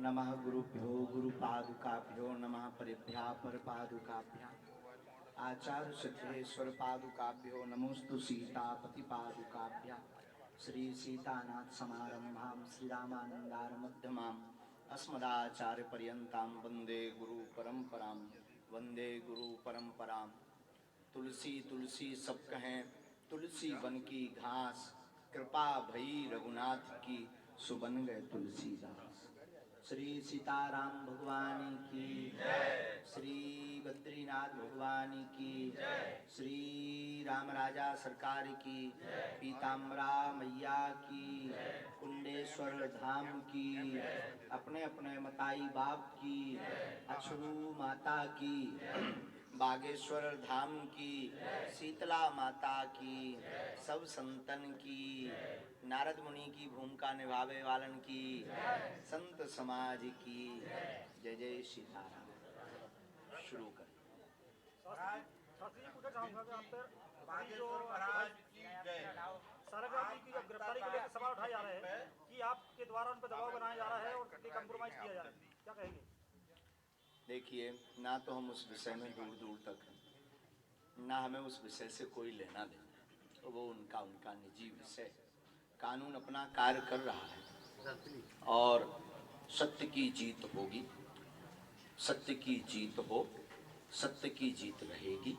नमः गुरुभ्यो गुरुपादुकाभ्यो नमः परेभ्यः परपादुकाभ्याम् आचार्य सिद्धेश्वर पादुकाभ्यो नमोस्तु सीतापति पादुकाभ्याम् श्री सीतानाथ समारंभां श्रीरामानंदार मध्यमाम् अस्मदाचार्य पर्यन्तां वंदे गुरु परंपरां वंदे गुरु परंपरां। तुलसी तुलसी सब कहें तुलसी बन की घास, कृपा भई रघुनाथ की सुबन गए तुलसीदास। श्री सीताराम भगवान की जय, श्री बद्रीनाथ भगवान की जय, श्री राम राजा सरकार की जय, पीताम्बरा मैया की जय, कुंडेश्वर धाम की जय, अपने अपने मताई बाप की जय, अछरू माता की जय, बागेश्वर धाम की, शीतला माता की, सब संतन की, नारद मुनि की भूमिका निभावे वालन की, संत समाज की जय जय सीताराम। शुरू कर। सारा जी की जब गिरफ्तारी को लेकर सवाल उठाए जा रहे हैं कि आपके द्वारा उन पर दबाव बनाया जा रहा है और कंप्रोमाइज किया जा रहा है, क्या कहेंगे? देखिए, ना तो हम उस विषय में दूर दूर तक हैं, ना हमें उस विषय से कोई लेना देना, तो वो उनका निजी विषय। कानून अपना कार्य कर रहा है और सत्य की जीत होगी, सत्य की जीत हो, सत्य की जीत रहेगी।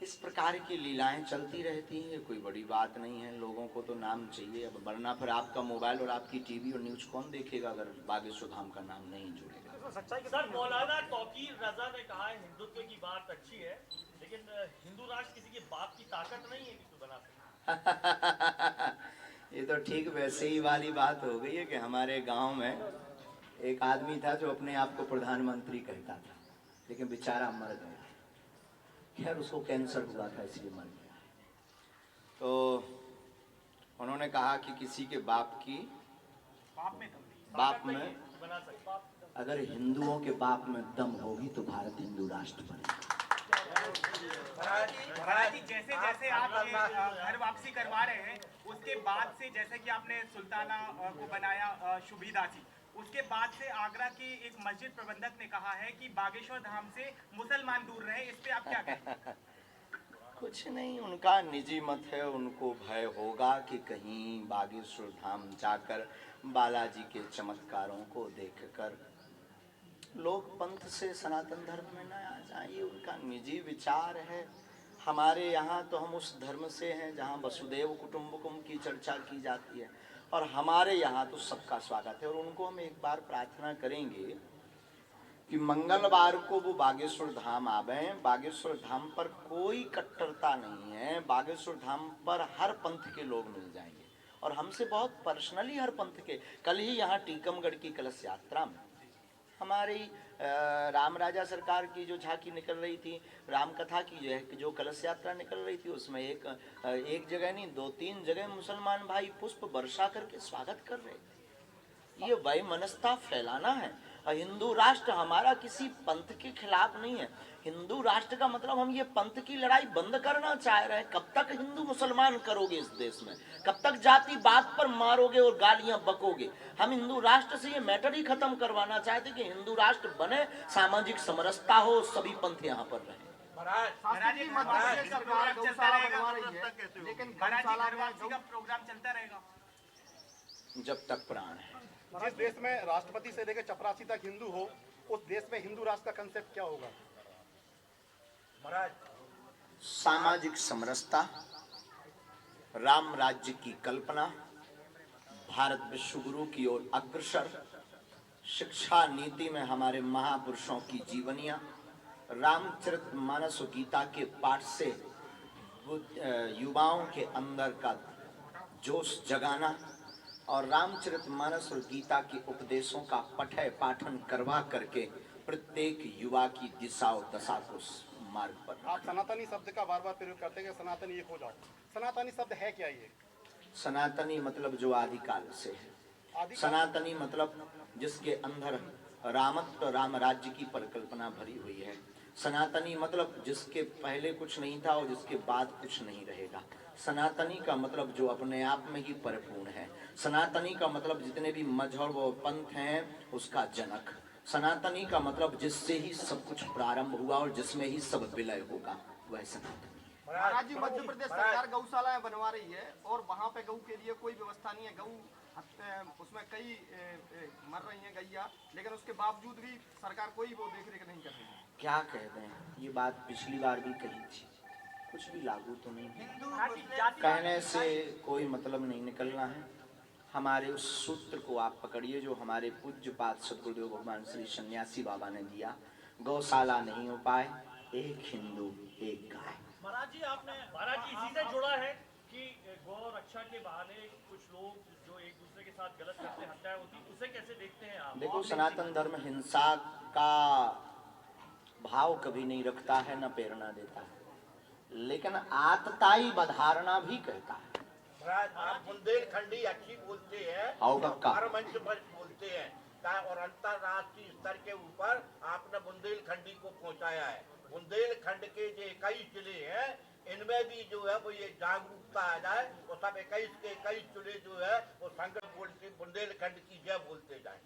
इस प्रकार की लीलाएं चलती रहती हैं, कोई बड़ी बात नहीं है। लोगों को तो नाम चाहिए, अब वरना फिर आपका मोबाइल और आपकी टीवी और न्यूज कौन देखेगा अगर बागेश्वर धाम का नाम नहीं जुड़ेगा। सर, मौलाना तौकीर रजा ने कहा है हिंदुत्व की बात अच्छी है, लेकिन हिंदू राष्ट्र किसी के बाप की ताकत नहीं है कि तू बना सके। ये तो ठीक वैसे ही वाली बात हो गई है कि हमारे गांव में एक आदमी था जो अपने आप को प्रधानमंत्री कहता था, लेकिन बेचारा मर गया। खैर उसको कैंसर हुआ था इसलिए मर गया। तो उन्होंने कहा कि किसी के बाप में अगर हिंदुओं के बाप में दम होगी तो भारत हिंदू राष्ट्र बनेगा। महाराज जी, जैसे जैसे आप घर वापसी करवा रहे हैं, उसके बाद से जैसे कि आपने सुल्ताना को बनाया शुभीदासी, उसके बाद से आगरा के एक मस्जिद प्रबंधक ने कहा है कि बागेश्वर धाम से मुसलमान दूर रहे, इस पे आप क्या कहें? कुछ नहीं, उनका निजी मत है। उनको भय होगा कि कहीं बागेश्वर धाम जाकर बालाजी के चमत्कारों को देखकर लोग पंथ से सनातन धर्म में न आ जाएं। ये उनका निजी विचार है। हमारे यहाँ तो हम उस धर्म से हैं जहाँ वसुदेव कुटुंबकम की चर्चा की जाती है और हमारे यहाँ तो सबका स्वागत है। और उनको हम एक बार प्रार्थना करेंगे कि मंगलवार को वो बागेश्वर धाम आवे। बागेश्वर धाम पर कोई कट्टरता नहीं है, बागेश्वर धाम पर हर पंथ के लोग मिल जाएंगे और हमसे बहुत पर्सनली हर पंथ के। कल ही यहाँ टीकमगढ़ की कलश यात्रा में हमारी राम राजा सरकार की जो झांकी निकल रही थी, राम कथा की जो कलश यात्रा निकल रही थी, उसमें एक जगह नहीं 2-3 जगह मुसलमान भाई पुष्प वर्षा करके स्वागत कर रहे थे। ये वैमनस्यता फैलाना है। हिंदू राष्ट्र हमारा किसी पंथ के खिलाफ नहीं है। हिंदू राष्ट्र का मतलब हम ये पंथ की लड़ाई बंद करना चाह रहे हैं। कब तक हिंदू मुसलमान करोगे इस देश में? कब तक जाति बात पर मारोगे और गालियां बकोगे? हम हिंदू राष्ट्र से ये मैटर ही खत्म करवाना चाहते कि हिंदू राष्ट्र बने, सामाजिक समरसता हो, सभी पंथ यहाँ पर रहे। प्रोग्राम चलता रहेगा जब तक प्राण है। जिस देश में राष्ट्रपति से लेकर चपरासी तक हिंदू हो, उस देश में हिंदू राष्ट्र का कंसेप्ट क्या होगा? महाराज, सामाजिक समरसता, राम राज्य की कल्पना, भारत विश्व गुरु की ओर अग्रसर, शिक्षा नीति में हमारे महापुरुषों की जीवनियां, रामचरितमानस गीता के पाठ से युवाओं के अंदर का जोश जगाना और रामचरितमानस और गीता के उपदेशों का पठन पाठन करवा करके प्रत्येक युवा की दिशा और दशा को मार्ग पर। आप सनातनी शब्द का बार बार प्रयोग करते हैं, सनातनी एक हो जाओ। सनातनी शब्द है क्या? ये सनातनी मतलब जो आदिकाल से है। सनातनी मतलब जिसके अंदर रामत्व, राम राज्य की परिकल्पना भरी हुई है। सनातनी मतलब जिसके पहले कुछ नहीं था और जिसके बाद कुछ नहीं रहेगा। सनातनी का मतलब जो अपने आप में ही परिपूर्ण है। सनातनी का मतलब जितने भी मजहब और पंथ हैं उसका जनक। सनातनी का मतलब जिससे ही सब कुछ प्रारंभ हुआ और जिसमें ही सब विलय होगा, वह सनातनी। महाराज जी, मध्य प्रदेश सरकार गौशालाएं बनवा रही है और वहाँ पे गऊ के लिए कोई व्यवस्था नहीं है। गऊ उसमें कई मर रही हैं गैया, लेकिन उसके बावजूद भी सरकार कोई वो देख रेख नहीं कर रही है। क्या कहते हैं, ये बात पिछली बार भी कही थी, कुछ भी लागू तो नहीं है। कहने से कोई मतलब नहीं निकलना है। हमारे उस सूत्र को आप पकड़िए जो हमारे पूज्य पाद सद्गुरुदेव भगवान श्री सन्यासी बाबा ने दिया। गौशाला नहीं हो पाए, एक हिंदू एक गाय। महाराज जी इसी से जुड़ा है कि गौ रक्षा के बहाने कुछ लोग जो एक दूसरे के साथ गलत करते हैं, हत्याएं होती, उसे कैसे देखते हैं आप? देखो, सनातन धर्म हिंसा का भाव कभी नहीं रखता है, न प्रेरणा देता है, लेकिन आतताई बधारना भी कहता है। महाराज, आप बुंदेलखंडी अच्छी बोलते हैं, हर मंच पर बोलते हैं और अंतरराष्ट्रीय स्तर के ऊपर आपने बुंदेलखंडी को पहुंचाया है। बुंदेलखंड के जो 21 जिले हैं, इनमें भी जो है वो ये जागरूकता आ जाए और सब 21 के 21 जिले जो है वो संगठन बोलते बुंदेलखंड की जय बोलते जाए।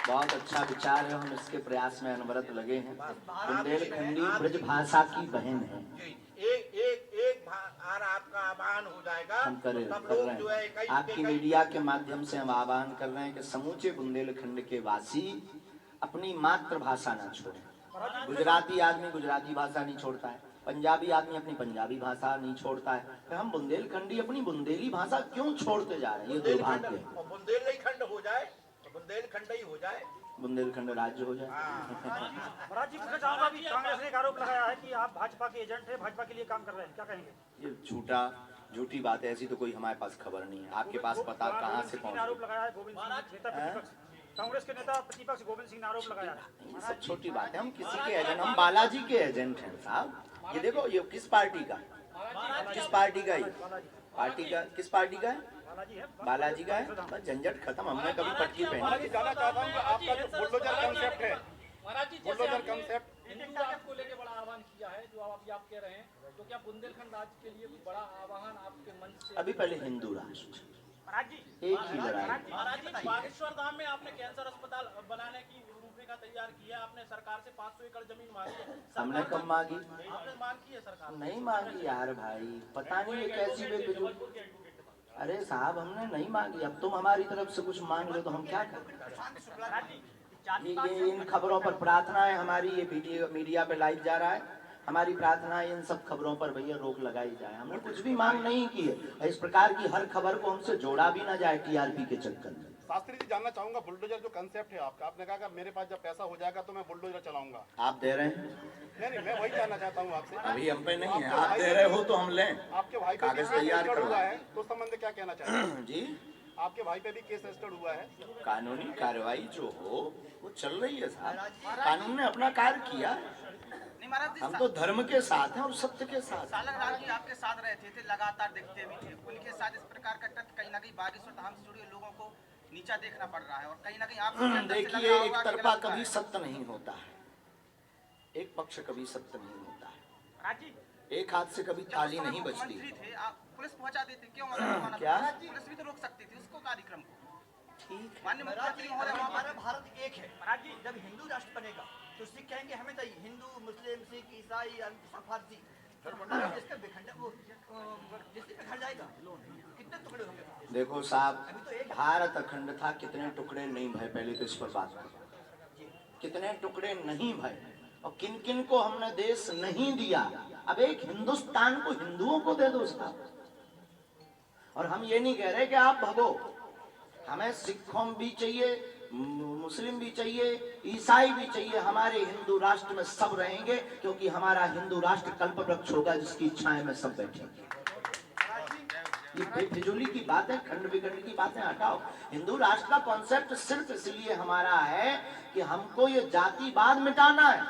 बहुत अच्छा विचार है, हम इसके प्रयास में अनवरत लगे हैं। बुंदेलखंडी ब्रज भाषा की बहन है। एक आपका आह्वान हो जाएगा, हम कर रहे हैं, आपकी मीडिया के माध्यम से हम आह्वान कर रहे हैं कि समूचे बुंदेलखंड के वासी अपनी मातृभाषा ना छोड़ें। गुजराती आदमी गुजराती भाषा नहीं छोड़ता है, पंजाबी आदमी अपनी पंजाबी भाषा नहीं छोड़ता है, तो हम बुंदेलखंडी अपनी बुंदेली भाषा क्यों छोड़ते जा रहे हैं? ये दुर्भाग्य है। बुंदेलखंड हो जाए, बुंदेलखंड ही हो जाए, बुंदेलखंड राज्य हो जाए। महाराज जी, मैं चाहूंगा कि कांग्रेस ने एक आरोप लगाया है कि आप भाजपा के एजेंट हैं, भाजपा के लिए काम कर रहे हैं, क्या कहेंगे? ये झूठी बात है, ऐसी तो कोई हमारे पास खबर नहीं है। आपके पास पता कहाँ से पहुँच? आरोप लगाया है गोविंद सिंह, नेता प्रतिपक्ष, कांग्रेस के नेता प्रतिपक्ष गोविंद सिंह ने आरोप लगाया है। ये सब छोटी बात है, हम किसी के एजेंट, हम बालाजी के एजेंट हैं साहब। ये देखो, ये किस पार्टी का, किस पार्टी का, ये पार्टी का किस पार्टी का है? बालाजी का है। बस झंझट खत्म, हमने कभी पटकी पहनी। जानना चाहता हूँ कि आपका जो बुलडोजर कंसेप्ट है, बुलडोजर कंसेप्ट हिंदू राष्ट्र को लेकर बड़ा आह्वान किया है, जो आप कह रहे हैं, तो क्या बुंदेलखंड राज्य के लिए कोई बड़ा आह्वान आपके मंच से? अभी पहले हिंदू राष्ट्र, एक ही लड़ाई। महाराज जी, बागेश्वर धाम में आपने कैंसर अस्पताल बनाने की रूपरेखा तैयार की है, आपने सरकार से 500 एकड़ जमीन मांगी है। हमने कब मांगी? आपने मांग की है सरकार? नहीं मांगी यार भाई, पता नहीं ये कैसी बेफिजूल। अरे साहब, हमने नहीं मांगी। अब तुम हमारी तरफ से कुछ मांग रहे हो तो हम क्या करें? ये इन खबरों पर प्रार्थना है हमारी, ये मीडिया पे लाइव जा रहा है। हमारी प्रार्थना है इन सब खबरों पर भैया रोक लगाई जाए। हमने कुछ भी मांग नहीं की है। इस प्रकार की हर खबर को हमसे जोड़ा भी ना जाए टीआरपी के चक्कर में। शास्त्री जी, जानना चाहूंगा बुलडोजर जो कंसेप्ट है आपका, आपने कहा मेरे पास जब पैसा हो जाएगा तो मैं बुलडोजर चलाऊंगा, आप दे रहे हैं? नहीं, मैं वही जानना चाहता हूँ आपसे। अभी हम पे नहीं है, आप दे रहे हो तो हम लें। आपके भाई पे कागज तैयार हुआ है तो उस संबंध में क्या कहना चाहते हैं? जी, आपके भाई पे भी केस रजिस्टर्ड हुआ है। कानूनी कार्रवाई जो हो वो चल रही है साहब। कानून ने अपना कार्य किया। हम तो धर्म के साथ हैं और सत्य के साथ। सालक राज जी आपके साथ रहते थे, लगातार देखते भी थे, उनके साथ इस प्रकार का तथ्य कहीं ना कहीं बागेश्वर धाम से जुड़े लोगों को नीचा देखना पड़ रहा है और कहीं ना कहीं आप देखिए, एक तरफा कभी सत्य नहीं होता है, एक पक्ष कभी सत्य नहीं होता है, एक हाथ से कभी ताली नहीं बजती। पुलिस पहुंचा देते, क्यों? क्या? पुलिस भी तो रोक सकती थी उसको, कार्यक्रम को। ठीक, माननीय मुख्यमंत्री महोदय, हमारा भारत एक है। महाराज जी, जब हिंदू राष्ट्र बनेगा तो सिख कहेंगे हमें चाहिए, हिंदू, मुस्लिम, सिख, ईसाई, फारसी, जिसका बिखर जाएगा, कितने टुकड़े होंगे? देखो साहब, भारत अखंड था, कितने टुकड़े नहीं भय, पहले तो इस पर बात करो। कितने टुकड़े नहीं भय और किन किन को हमने देश नहीं दिया। अब एक हिंदुस्तान को हिंदुओं को दे दो साहब। और हम ये नहीं कह रहे कि आप भगो, हमें सिखों भी चाहिए, मुस्लिम भी चाहिए, ईसाई भी चाहिए। हमारे हिंदू राष्ट्र में सब रहेंगे, क्योंकि हमारा हिंदू राष्ट्र कल्प वृक्ष होगा जिसकी छाया में सब बैठेंगे। ये बेफिजूली की बात है, खंड विखंड की बातें हटाओ। हिंदू राष्ट्र का कॉन्सेप्ट सिर्फ इसलिए हमारा है कि हमको ये जातिवाद मिटाना है,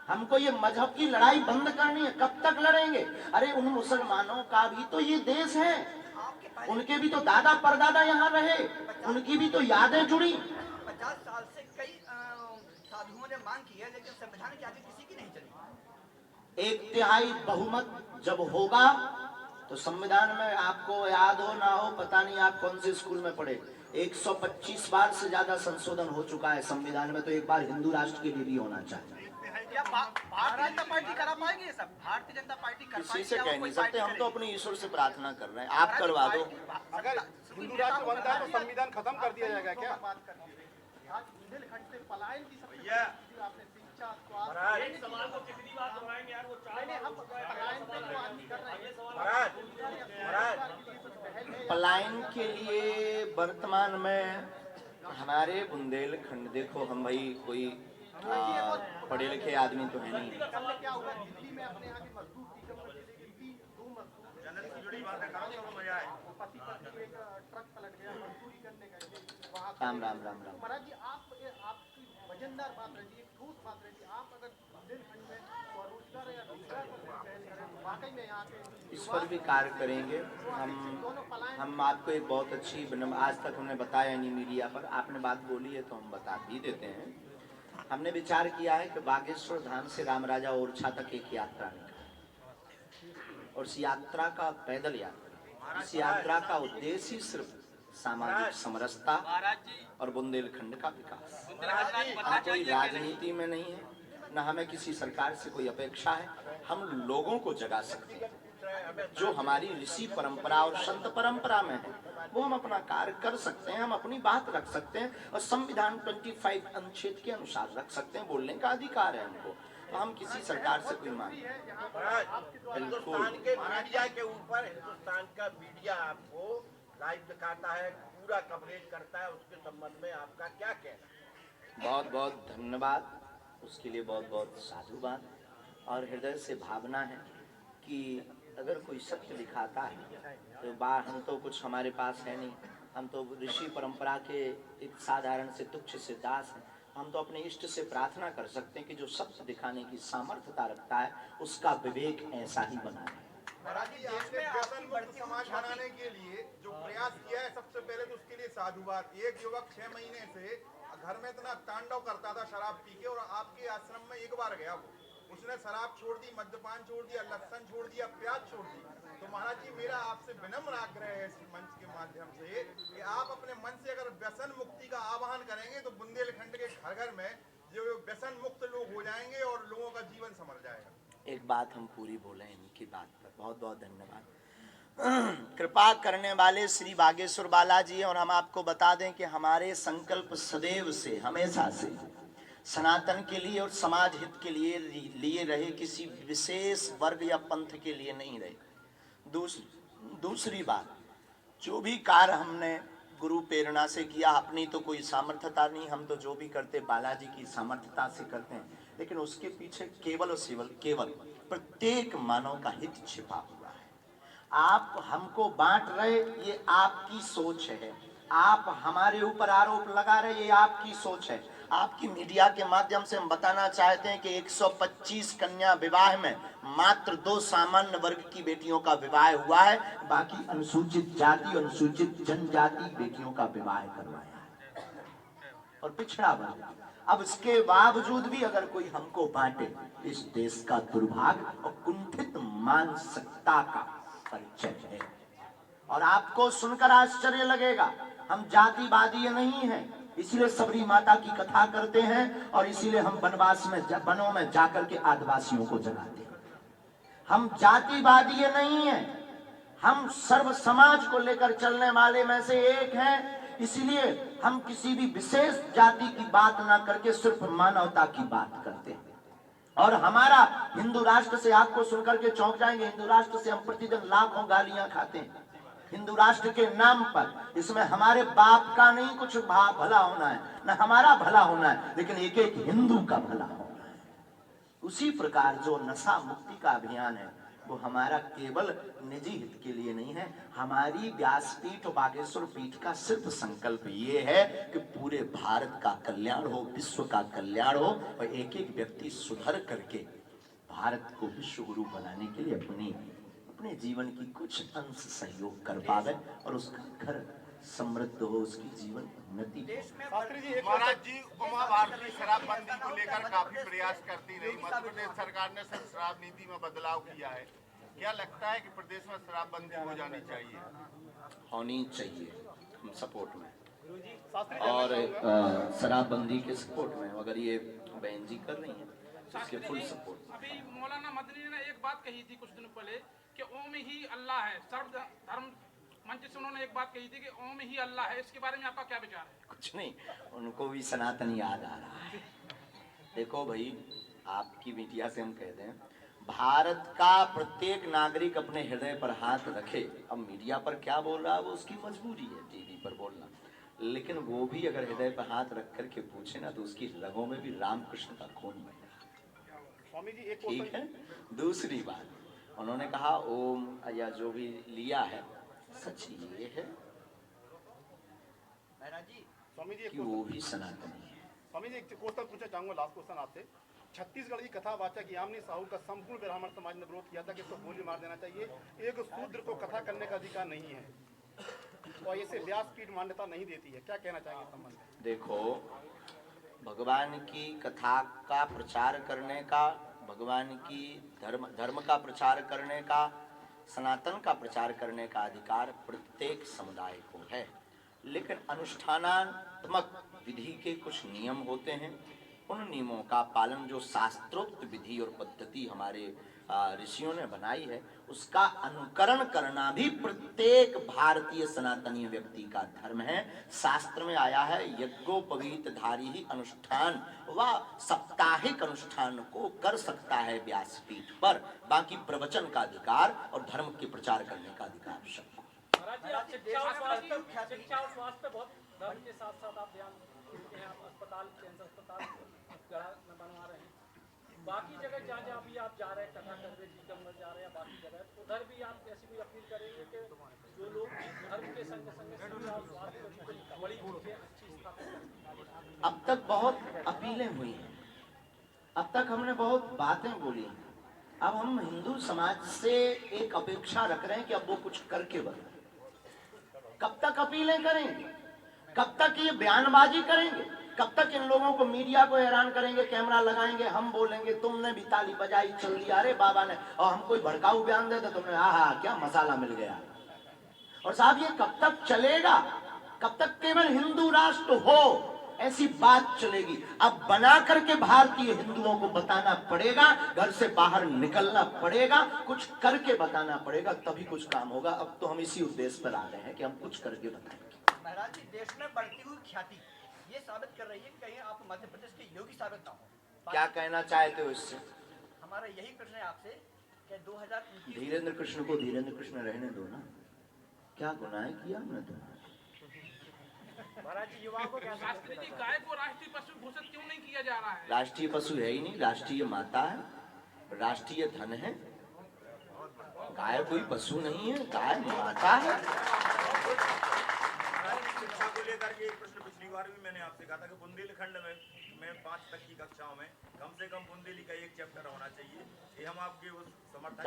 हमको ये मजहब की लड़ाई बंद करनी है। कब तक लड़ेंगे? अरे उन मुसलमानों का भी तो ये देश है, उनके भी तो दादा परदादा यहाँ रहे, उनकी भी तो यादें जुड़ी। 50 साल से कई साधुओं ने मांग की है, लेकिन संविधान के आगे किसी की नहीं चली। 1/3 बहुमत जब होगा तो संविधान में, आपको याद हो ना हो पता नहीं आप कौन से स्कूल में पढ़े, 125 बार से ज्यादा संशोधन हो चुका है संविधान में, तो एक बार हिंदू राष्ट्र के लिए भी होना चाहिए। क्या भारतीय जनता पार्टी करा पाएगी ये सब? भारतीय जनता पार्टी कर किसी पाएगी से या वो कह कोई नहीं सकते, हम पार्टी तो अपने ईश्वर से प्रार्थना कर रहे हैं, आप करवा दो। अगर हिंदू राष्ट्र बनता है तो संविधान खत्म कर दिया जाएगा क्या? बात कर आज बुंदेलखंड से पलायन की सबसे आपने शिक्षा, स्वास्थ्य, एक सवाल को कितनी बार दोहराएंगे यार, वो 4 बार हो चुका है। पलायन पे तो आदमी कर रहे हैं। पलायन के लिए वर्तमान में हमारे बुंदेलखंड, देखो हम भाई कोई पढ़े लिखे आदमी तो है नहीं, क्या हुआ दिल्ली में अपने यहाँ के मजदूर टीचर को जैसे कि 2 मजदूर जन्नत की जुड़ी बात है, पति पत्नी एक ट्रक पलट गया, मजदूरी करने गए वहाँ। राम राम राम राम। महाराज जी आपकी वजनदार बात रही, एक ठोस बात रही, आप अगर बुंदेलखंड में स्वरोजगार या रोजगार को पहल करें तो वाकई में यहाँ के इस पर भी कार्य करेंगे हम आपको एक बहुत अच्छी, आज तक हमने बताया नहीं मीडिया पर, आपने बात बोली है तो हम बता भी देते हैं। हमने विचार किया है कि बागेश्वर धाम से राम राजा ओरछा तक एक यात्रा निकालें, और इस यात्रा का पैदल यात्रा, इस यात्रा का उद्देश्य ही सिर्फ सामाजिक समरसता और बुंदेलखंड का विकास। हम कोई राजनीति में नहीं है, न हमें किसी सरकार से कोई अपेक्षा है, हम लोगों को जगा सकते हैं। जो हमारी ऋषि परंपरा और संत परंपरा में है वो हम अपना कार्य कर सकते हैं, हम अपनी बात रख सकते हैं, और संविधान 25 अनुच्छेद के अनुसार रख सकते हैं, बोलने का अधिकार है हमको। तो हम किसी सरकार से कोई मांग हिंदुस्तान के मीडिया के ऊपर, हिंदुस्तान का मीडिया आपको लाइव दिखाता है, पूरा कवरेज करता है, उसके संबंध में आपका क्या कहना? बहुत बहुत धन्यवाद, उसके लिए बहुत बहुत साधुवाद, और हृदय से भावना है कि अगर कोई सत्य दिखाता है तो हम तो कुछ हमारे पास है नहीं, हम तो ऋषि परंपरा के एक साधारण से तुच्छ से दास हैं। हम तो अपने इष्ट से प्रार्थना कर सकते हैं कि जो सत्य दिखाने की सामर्थ्यता रखता है उसका विवेक ऐसा ही बना है। समाज बनाने के लिए जो प्रयास किया है, सबसे पहले तो उसके लिए साधुवाद। एक युवक 6 महीने से घर में इतना तांडव करता था शराब पी के, और आपके आश्रम में एक बार गया वो, उसने शराब छोड़ दी, मद्यपान छोड़ दिया, लहसुन छोड़ दिया, प्याज छोड़ दी। तो महाराज जी मेरा आपसे विनम्र आग्रह है इस मंच के माध्यम से कि आप अपने मन से अगर व्यसन मुक्ति का आह्वान करेंगे तो बुंदेलखंड के घर घर में जो व्यसन मुक्त लोग हो जाएंगे और लोगों का जीवन संभल जाएगा। एक बात हम पूरी बोले इनकी बात पर, बहुत बहुत धन्यवाद। कृपा करने वाले श्री बागेश्वर बालाजी, और हम आपको बता दें कि हमारे संकल्प सदैव से, हमेशा से सनातन के लिए और समाज हित के लिए रहे, किसी विशेष वर्ग या पंथ के लिए नहीं रहे। दूसरी बात, जो भी कार्य हमने गुरु प्रेरणा से किया, अपनी तो कोई सामर्थ्यता नहीं, हम तो जो भी करते बालाजी की सामर्थ्यता से करते हैं, लेकिन उसके पीछे केवल और केवल प्रत्येक मानव का हित छिपा हुआ है। आप हमको बांट रहे, ये आपकी सोच है, आप हमारे ऊपर आरोप लगा रहे, ये आपकी सोच है। आपकी मीडिया के माध्यम से हम बताना चाहते हैं कि 125 कन्या विवाह में मात्र 2 सामान्य वर्ग की बेटियों का विवाह हुआ है, बाकी अनुसूचित जाति, अनुसूचित जनजाति बेटियों का विवाह करवाया है, और पिछड़ा वर्ग। अब इसके बावजूद भी अगर कोई हमको बांटे, इस देश का दुर्भाग्य और कुंठित मानसिकता का परिचय है। और आपको सुनकर आश्चर्य लगेगा, हम जातिवादी नहीं हैं, इसीलिए सबरी माता की कथा करते हैं, और इसीलिए हम वनवास में वनों में जाकर के आदिवासियों को जगाते हैं। हम जातिवादी नहीं हैं, हम सर्व समाज को लेकर चलने वाले में से एक हैं। इसीलिए हम किसी भी विशेष जाति की बात ना करके सिर्फ मानवता की बात करते हैं। और हमारा हिंदू राष्ट्र से, आपको सुनकर के चौंक जाएंगे, हिंदू राष्ट्र से हम प्रतिदिन लाखों गालियां खाते हैं हिंदू राष्ट्र के नाम पर। इसमें हमारे बाप का नहीं कुछ भला होना है, न हमारा भला होना है, लेकिन एक एक हिंदू का भला होना है। उसी प्रकार जो नशा मुक्ति का अभियान है वो हमारा केवल निजी हित के लिए नहीं है। हमारी व्यासपीठ और बागेश्वर पीठ का सिर्फ संकल्प ये है कि पूरे भारत का कल्याण हो, विश्व का कल्याण हो, और एक एक व्यक्ति सुधर करके भारत को विश्व गुरु बनाने के लिए अपने जीवन की कुछ अंश सहयोग कर पावे और उसका घर समृद्ध हो, उसकी जीवन उन्नति हो। शास्त्री जी, महाराज जी उमा भारती शराबबंदी को लेकर काफी प्रयास करती रही। मध्य प्रदेश सरकार ने शराब नीति में बदलाव किया है। क्या लगता है कि प्रदेश में शराबबंदी हो जानी चाहिए? होनी चाहिए, हम सपोर्ट में, और शराबबंदी के सपोर्ट में। अगर ये बहन जी कर रही हैं उसके फुल सपोर्ट। अभी मौलाना मदनी ने एक बात कही थी कुछ दिन पहले कि ओम ही अल्लाह है। सर्व धर्म मंच से उन्होंने एक बात कही थी कि ओम ही अल्लाह है। इसके बारे में आपका क्या विचार है? कुछ नहीं, उनको भी सनातन याद आ रहा है। देखो भाई, आपकी मीडिया से हम कहते हैं भारत का प्रत्येक नागरिक अपने हृदय पर हाथ रखे। अब मीडिया पर क्या बोल रहा है वो उसकी मजबूरी है, टीवी पर बोलना, लेकिन वो भी अगर हृदय पर हाथ रख करके पूछे ना तो उसकी रगों में भी रामकृष्ण का खून बह रहा है। स्वामी जी एक ठीक है। दूसरी बात, उन्होंने कहा ओम या जो भी लिया है, सच ये है स्वामी जी कि वो भी सनातनी है। स्वामी जी एक क्वेश्चन पूछना चाहूंगा, लास्ट क्वेश्चन आपसे। छत्तीसगढ़ की कथावाचक यामिनी साहू का संपूर्ण ब्राह्मण समाज ने विरोध किया था कि इसको गोली मार देना चाहिए। एक शूद्र को कथा करने का अधिकार नहीं है और इसे व्यासपीठ मान्यता नहीं देती है। क्या कहना चाहेंगे संबंध में? देखो, भगवान की कथा का प्रचार करने का, भगवान की धर्म का प्रचार करने का, सनातन का प्रचार करने का अधिकार प्रत्येक समुदाय को है, लेकिन अनुष्ठानात्मक विधि के कुछ नियम होते हैं। उन नियमों का पालन, जो शास्त्रोक्त विधि और पद्धति हमारे ऋषियों ने बनाई है, उसका अनुकरण करना भी प्रत्येक भारतीय सनातनी व्यक्ति का धर्म है। शास्त्र में आया है यज्ञोपवीत धारी ही अनुष्ठान व साप्ताहिक अनुष्ठान को कर सकता है व्यासपीठ पर, बाकी प्रवचन का अधिकार और धर्म के प्रचार करने का अधिकार सबको। महाराज जी, आप शिक्षा और स्वास्थ्य पे बहुत धर्म के साथ साथ आप ध्यान देते हैं। आप अस्पताल, कैंसर अस्पताल गढ़ा में बनवा रहे हैं। बाकी जगह जहाँ जहाँ भी आप जा रहे हैं, कथा कर रहे, जीतम जा रहे हैं, बाकी जगह उधर भी आप ऐसी कोई अपील करेंगे कि जो लोग धर्म के संग संग शिक्षा और स्वास्थ्य को बड़ी होती है, अच्छी स्थापित। अब तक बहुत अपीलें हुई हैं, अब तक हमने बहुत बातें बोली हैं। अब हम हिंदू समाज से एक अपेक्षा रख रहे हैं कि अब वो कुछ करके बताए। कब तक अपीलें करेंगे? कब तक ये बयानबाजी करेंगे? कब तक इन लोगों को, मीडिया को हैरान करेंगे? कैमरा लगाएंगे, हम बोलेंगे, तुमने भी ताली बजाई, चल दिया, अरे बाबा ने, और हम कोई भड़काऊ बयान देते तुमने आहा क्या मसाला मिल गया। और साहब ये कब तक चलेगा? कब तक केवल हिंदू राष्ट्र हो ऐसी बात चलेगी? अब बना करके भारतीय हिंदुओं को बताना पड़ेगा, घर से बाहर निकलना पड़ेगा, कुछ करके बताना पड़ेगा, तभी कुछ काम होगा। अब तो हम इसी उद्देश्य पर आ रहे हैं कि हम कुछ करके बताएंगे। महाराज जी, देश में बढ़ती हुई ख्याति ये साबित कर रही है कि कहीं आप मध्य प्रदेश के योगी साबित ना हो। क्या कहना चाहते हो इससे? हमारा यही प्रश्न है आपसे कि 2029 धीरेन्द्र कृष्ण को धीरेन्द्र कृष्ण रहने दो ना, क्या गुनाह किया हमने तो? महाराज जी, युवाओं को क्या शास्त्री जी, गाय को राष्ट्रीय पशु घोषित क्यों नहीं किया जा रहा है? राष्ट्रीय पशु है ही नहीं, राष्ट्रीय माता है, राष्ट्रीय धन है। गाय कोई पशु नहीं है, गाय माता है। शिक्षा को लेकर के एक प्रश्न पिछली बार भी मैंने आपसे कहा था कि बुंदेलखंड में 5 तक की कक्षाओं में कम से कम बुंदेली का एक चैप्टर होना चाहिए। ये हम आपके उस समर्थन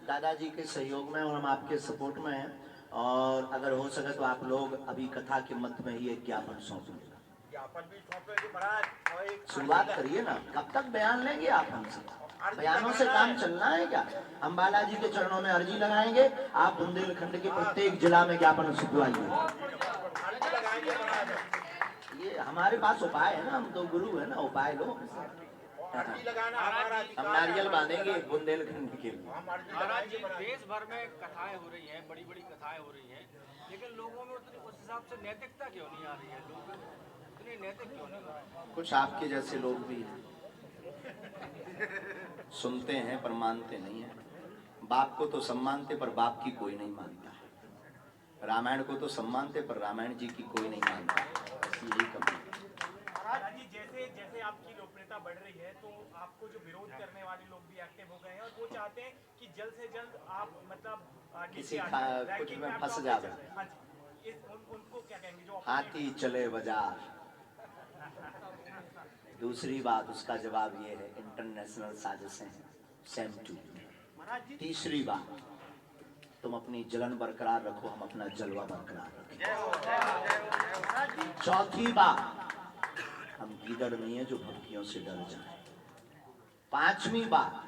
दादाजी के सहयोग में और हम आपके सपोर्ट में हैं, और अगर हो सके तो आप लोग अभी कथा के मध्य में ही एक ज्ञापन सौंपेंगे। ज्ञापन भी सौंपेंगे महाराज। शुरुआत करिए ना, कब तक बयान लेंगे आप हमसे? बयानों से काम चलना है क्या? हम बालाजी के चरणों में अर्जी लगाएंगे, आप बुंदेलखंड के प्रत्येक जिला में ज्ञापन छिपवाइए। ये हमारे पास उपाय है ना, हम तो गुरु है ना, उपाय लो। हम नारियल बांधेंगे बुंदेलखंड के लिए। महाराज जी, देश भर में कथाएं हो रही हैं, बड़ी बड़ी कथाएं हो रही हैं, लेकिन लोगों में उतनी उस हिसाब से नैतिकता क्यों नहीं आ रही है? लोग इतने नैतिक क्यों नहीं आ रहे? कुछ आपके जैसे लोग भी हैं, सुनते हैं पर मानते नहीं हैं। बाप को तो सम्मानते पर बाप की कोई नहीं मानता है। रामायण को तो सम्मानते पर रामायण जी की कोई नहीं मानता। यही कमी। महाराज जी, जैसे जैसे आपकी लोकप्रियता बढ़ रही है तो आपको जो विरोध करने वाले लोग भी एक्टिव हो गए हैं और वो चाहते हैं कि जल्द से जल्द आप मतलब किसी कुछ में फंस जाए। हाँ जी, उनको क्या कहेंगे जो हाथी चले बाजार। दूसरी बात, उसका जवाब ये है इंटरनेशनल साजिशें हैं, सेम टू। तीसरी बात, तुम अपनी जलन बरकरार रखो, हम अपना जलवा बरकरार रखें। चौथी बात, हम गीदड़ नहीं है जो भक्तियों से डर जाए। पांचवी बात,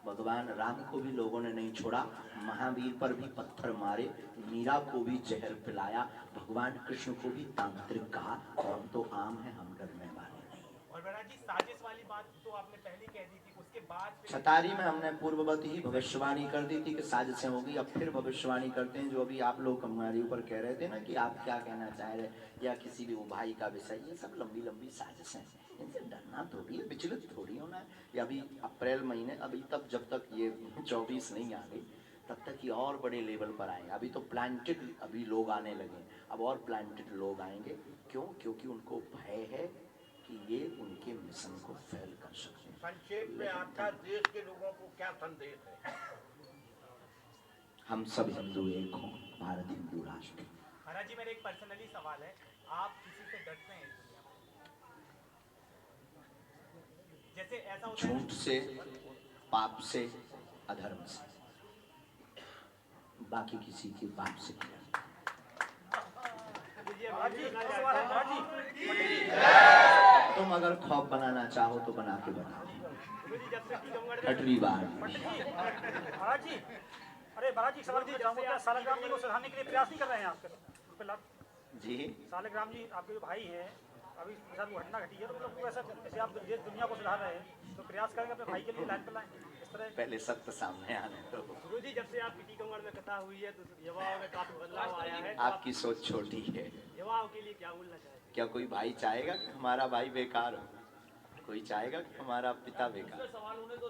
भगवान राम को भी लोगों ने नहीं छोड़ा, महावीर पर भी पत्थर मारे, मीरा को भी जहर पिलाया, भगवान कृष्ण को भी तांत्रिक कहा, हम तो आम है, हम डरने वाले नहीं। और महाराज जी साजिश वाली बात तो आपने पहले कह दी थी, उसके बाद छतारी में हमने पूर्ववत ही भविष्यवाणी कर दी थी कि साजिशें होगी। अब फिर भविष्यवाणी करते हैं, जो अभी आप लोग हमारे ऊपर कह रहे थे ना कि आप क्या कहना चाह रहे या किसी भी भाई का विषय, ये सब लंबी लंबी साजिशें हैं, इनसे डरना थोड़ी है, विचलित थोड़ी होना है। या अभी अप्रैल महीने, अभी तक जब तक ये 24 नहीं आ गई तब तक ये और बड़े लेवल पर आएंगे। अभी तो प्लांटेड अभी लोग आने लगे, अब और प्लांटेड लोग आएंगे। क्यों? क्योंकि उनको भय है कि ये उनके मिशन को फेल कर सकते हैं। संक्षेप में आपका देश के लोगों को क्या संदेश है? हम सब हिंदू एक हों, भारत हिंदू राष्ट्र। महाराज जी मेरा एक पर्सनली सवाल है, आप किसी से डरते हैं इस दुनिया में? जैसे ऐसा होता है झूठ से, पाप से, अधर्म से, बाकी किसी के पाप से नहीं। तुम अगर खौफ बनाना चाहो तो बना के बनाओ, कटरी बार। महाराज जी, अरे महाराज जी सवाल चाहूंगा, क्या सालिग्राम जी को सुधारने के लिए प्रयास नहीं कर रहे हैं आप? जी, सालिग्राम जी आपके जो भाई हैं, अभी साथ वो घटना घटी है, तो मतलब वैसा जैसे आप दुनिया को सुधार रहे हैं, तो प्रयास करेंगे अपने भाई के लिए लाइन पर लाएं इस तरह। पहले सत्य सामने आने दो। गुरुजी, जब से आपकी टीकमगढ़ में कथा हुई है तो युवाओं में काफी बदलाव आया है। आपकी सोच छोटी है। युवाओं के लिए क्या बोलना चाहेंगे? क्या कोई भाई चाहेगा कि हमारा भाई बेकार हो? कोई चाहेगा कि हमारा पिता बेकार? सवाल होने तो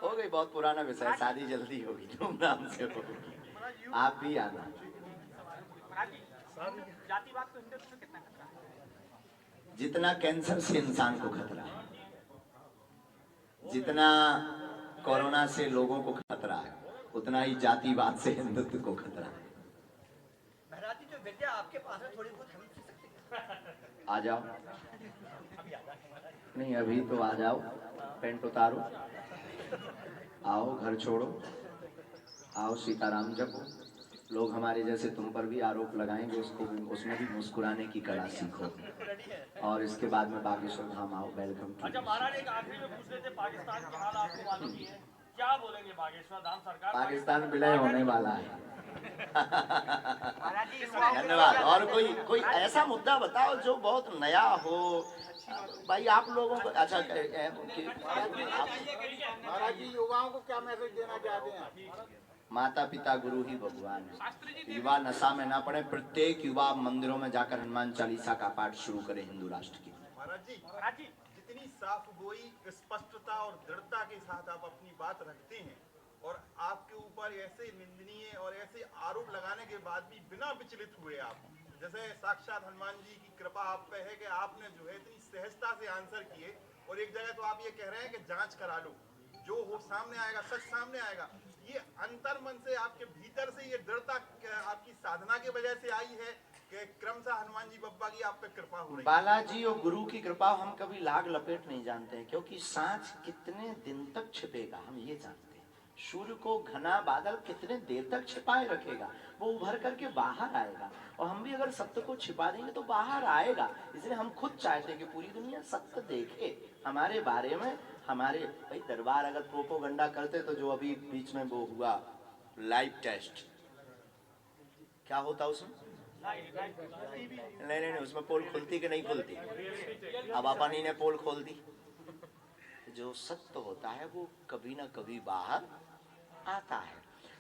हो गई, बहुत पुराना विषय, शादी जल्दी होगी, धूमधाम से होगी, आप भी आना। जातिवाद तो हिंदुत्व में कितना खतरा है? जितना कैंसर से इंसान को खतरा है, जितना कोरोना से लोगों को खतरा है, उतना ही जातिवाद से हिंदुत्व को खतरा है। महाराज जी जो विद्या आपके पास है, थोड़ी बहुत हम सीख सकते हैं। आ जाओ। नहीं, अभी तो आ जाओ, पेंट उतारो, आओ, घर छोड़ो, आओ, सीताराम जपो। लोग हमारे जैसे तुम पर भी आरोप लगाएंगे, उसको भी, उसमें भी मुस्कुराने की कला सीखो, और इसके बाद में बागेश्वर धाम आओ। वेलकम। अच्छा महाराज, एक आखिरी में पूछ लेते, पाकिस्तान के हाल आपको मालूम ही है, क्या बोलेंगे बागेश्वर धाम सरकार? पाकिस्तान विलय होने वाला है। धन्यवाद। और कोई ऐसा मुद्दा बताओ जो बहुत नया हो भाई आप लोगों को। अच्छा, महाराज जी युवाओं को क्या मैसेज देना चाहते हैं? माता पिता गुरु ही भगवान है। युवा नशा में ना पड़े, प्रत्येक युवा मंदिरों में जाकर हनुमान चालीसा का पाठ शुरू करे हिंदू राष्ट्र की। महाराज जी जितनी साफ गोई, स्पष्टता और दृढ़ता के साथ आप अपनी बात रखते हैं, और आपके ऊपर ऐसे निंदनीय और ऐसे आरोप लगाने के बाद भी बिना विचलित हुए आप, जैसे साक्षात हनुमान जी की कृपा आप पे है कि आपने जो है इतनी सहजता से आंसर किए, और एक जगह तो आप ये कह रहे हैं कि जांच करा लो, जो हो सामने आएगा, सच सामने आएगा। ये अंतर मन से आपके भीतर से ये दृढ़ता आपकी साधना की वजह से आई है कि क्रमशः हनुमान जी बप्पा की आप पे कृपा हो रही है? बालाजी और गुरु की कृपा हम कभी लाग लपेट नहीं जानते हैं, क्योंकि सांच कितने दिन तक छिपेगा हम ये जानते हैं। सूर्य को घना बादल कितने देर तक छिपाए रखेगा, वो उभर करके बाहर आएगा, और हम भी अगर सत्य को छिपा देंगे तो बाहर आएगा। इसलिए हम खुद चाहते हैं कि पूरी दुनिया सत्य देखे हमारे बारे में। हमारे भाई दरबार अगर प्रोपोगंडा करते तो जो अभी बीच में वो हुआ लाइव टेस्ट, क्या होता उसमें? नहीं, उसमें पोल खुलती कि नहीं खुलती? अब अपन ही ने पोल खोल दी। जो सत्य होता है वो कभी ना कभी बाहर आता है,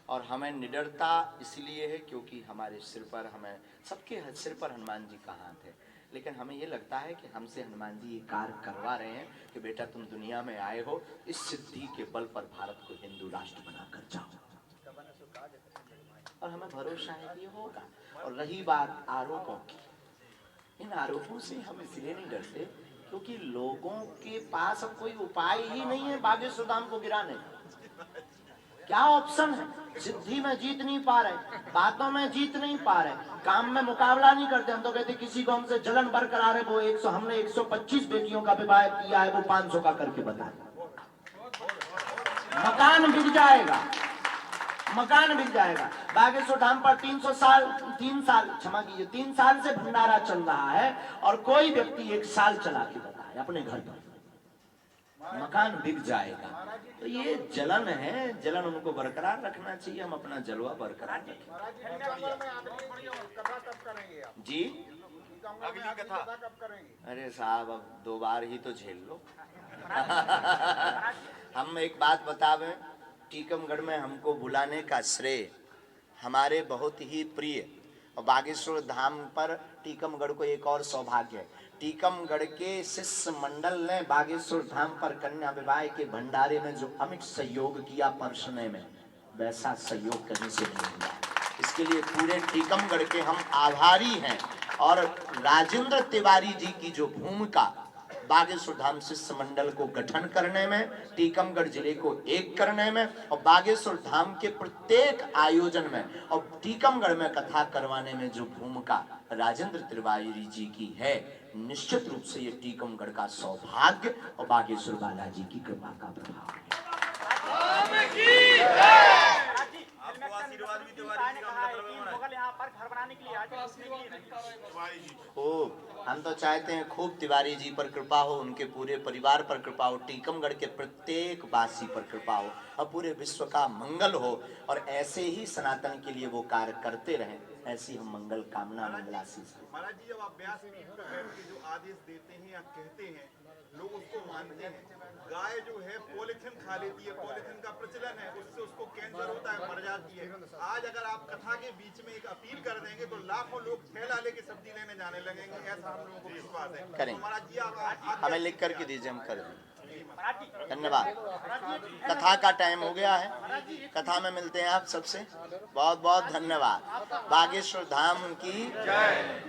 और हमें निडरता इसलिए है क्योंकि हमारे सिर पर, हमें सबके सिर पर हनुमान जी का हाथ है। लेकिन हमें ये लगता है कि हमसे हनुमान जी ये कार्य करवा रहे हैं कि बेटा तुम दुनिया में आए हो, इस सिद्धि के बल पर भारत को हिंदू राष्ट्र बनाकर जाओ, और हमें भरोसा है कि ये होगा। और रही बात आरोपों की, इन आरोपों से हम इसलिए नहीं डरते क्योंकि लोगों के पास अब कोई उपाय ही नहीं है बागेश्वर धाम को गिराने का। क्या ऑप्शन है? सिद्धि में जीत नहीं पा रहे, बातों में जीत नहीं पा रहे, काम में मुकाबला नहीं करते। हम तो कहते किसी को हमसे जलन बरकरार है, वो 100, हमने 125 बेटियों का विवाह किया है, वो 500 का करके बताए। मकान बिक जाएगा, मकान बिक जाएगा। बागेश्वर धाम पर 3 साल से भंडारा चल रहा है और कोई व्यक्ति 1 साल चला के बताए अपने घर पर मकान बिक जाएगा। तो ये जलन है, जलन उनको बरकरार रखना चाहिए, हम अपना जलवा बरकरार रखें। जी अगली कथा कब करेंगे? अरे साहब अब 2 बार ही तो झेल लो। हम एक बात बतावें, टीकमगढ़ में हमको बुलाने का श्रेय हमारे बहुत ही प्रिय और बागेश्वर धाम पर टीकमगढ़ को एक और सौभाग्य है। टीकमगढ़ के शिष्य मंडल ने बागेश्वर धाम पर कन्या विवाह के भंडारे में जो अमिट सहयोग किया परसने में, वैसा सहयोग कहीं से नहीं मिला। इसके लिए पूरे टीकमगढ़ के हम आभारी हैं और राजेंद्र तिवारी जी की जो भूमिका बागेश्वर धाम शिष्य मंडल को गठन करने में, टीकमगढ़ जिले को एक करने में और बागेश्वर धाम के प्रत्येक आयोजन में और टीकमगढ़ में कथा करवाने में जो भूमिका राजेंद्र तिवारी जी की है, निश्चित रूप से ये टीकमगढ़ का सौभाग्य और बागेश्वर बालाजी की कृपा का प्रभाव है। आशीर्वाद भी तिवारी जी का मुगल यहाँ पर घर बनाने के लिए आए थे, खूब हम तो चाहते हैं खूब तिवारी जी पर कृपा हो, उनके पूरे परिवार पर कृपा हो, टीकमगढ़ के प्रत्येक वासी पर कृपा हो और पूरे विश्व का मंगल हो और ऐसे ही सनातन के लिए वो कार्य करते रहें, ऐसी हम मंगल कामना मंगलाशीष। महाराज जी जब आप व्यास पीठ पर बैठ के जो आदेश देते हैं या कहते हैं लोग उसको मानते हैं। गाय जो है पॉलिथीन खा लेती है, पॉलिथीन का प्रचलन है, उससे उसको कैंसर होता है, मर जाती है। आज अगर आप कथा के बीच में एक अपील कर देंगे तो लाखों लोग थैला लेके सब्जी लेने जाने लगेंगे, ऐसा हम लोगों को विश्वास है। करें, तो महाराज जी आप हमें लिख करके दीजिए, हम कर देंगे। धन्यवाद। कथा का टाइम हो गया है, कथा में मिलते हैं आप सबसे। बहुत बहुत धन्यवाद। बागेश्वर धाम की जय।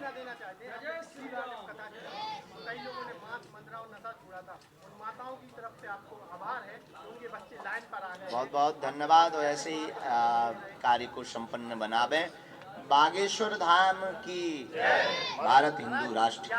कई लोगों ने मांस मंदरा और नशा छोड़ा था, उन माताओं की तरफ से आपको आभार है, उनके बच्चे लाइन पर आ गए। बहुत बहुत धन्यवाद और ऐसे ही कार्य को संपन्न बनावे। बागेश्वर धाम की, भारत हिंदू राष्ट्र की जय।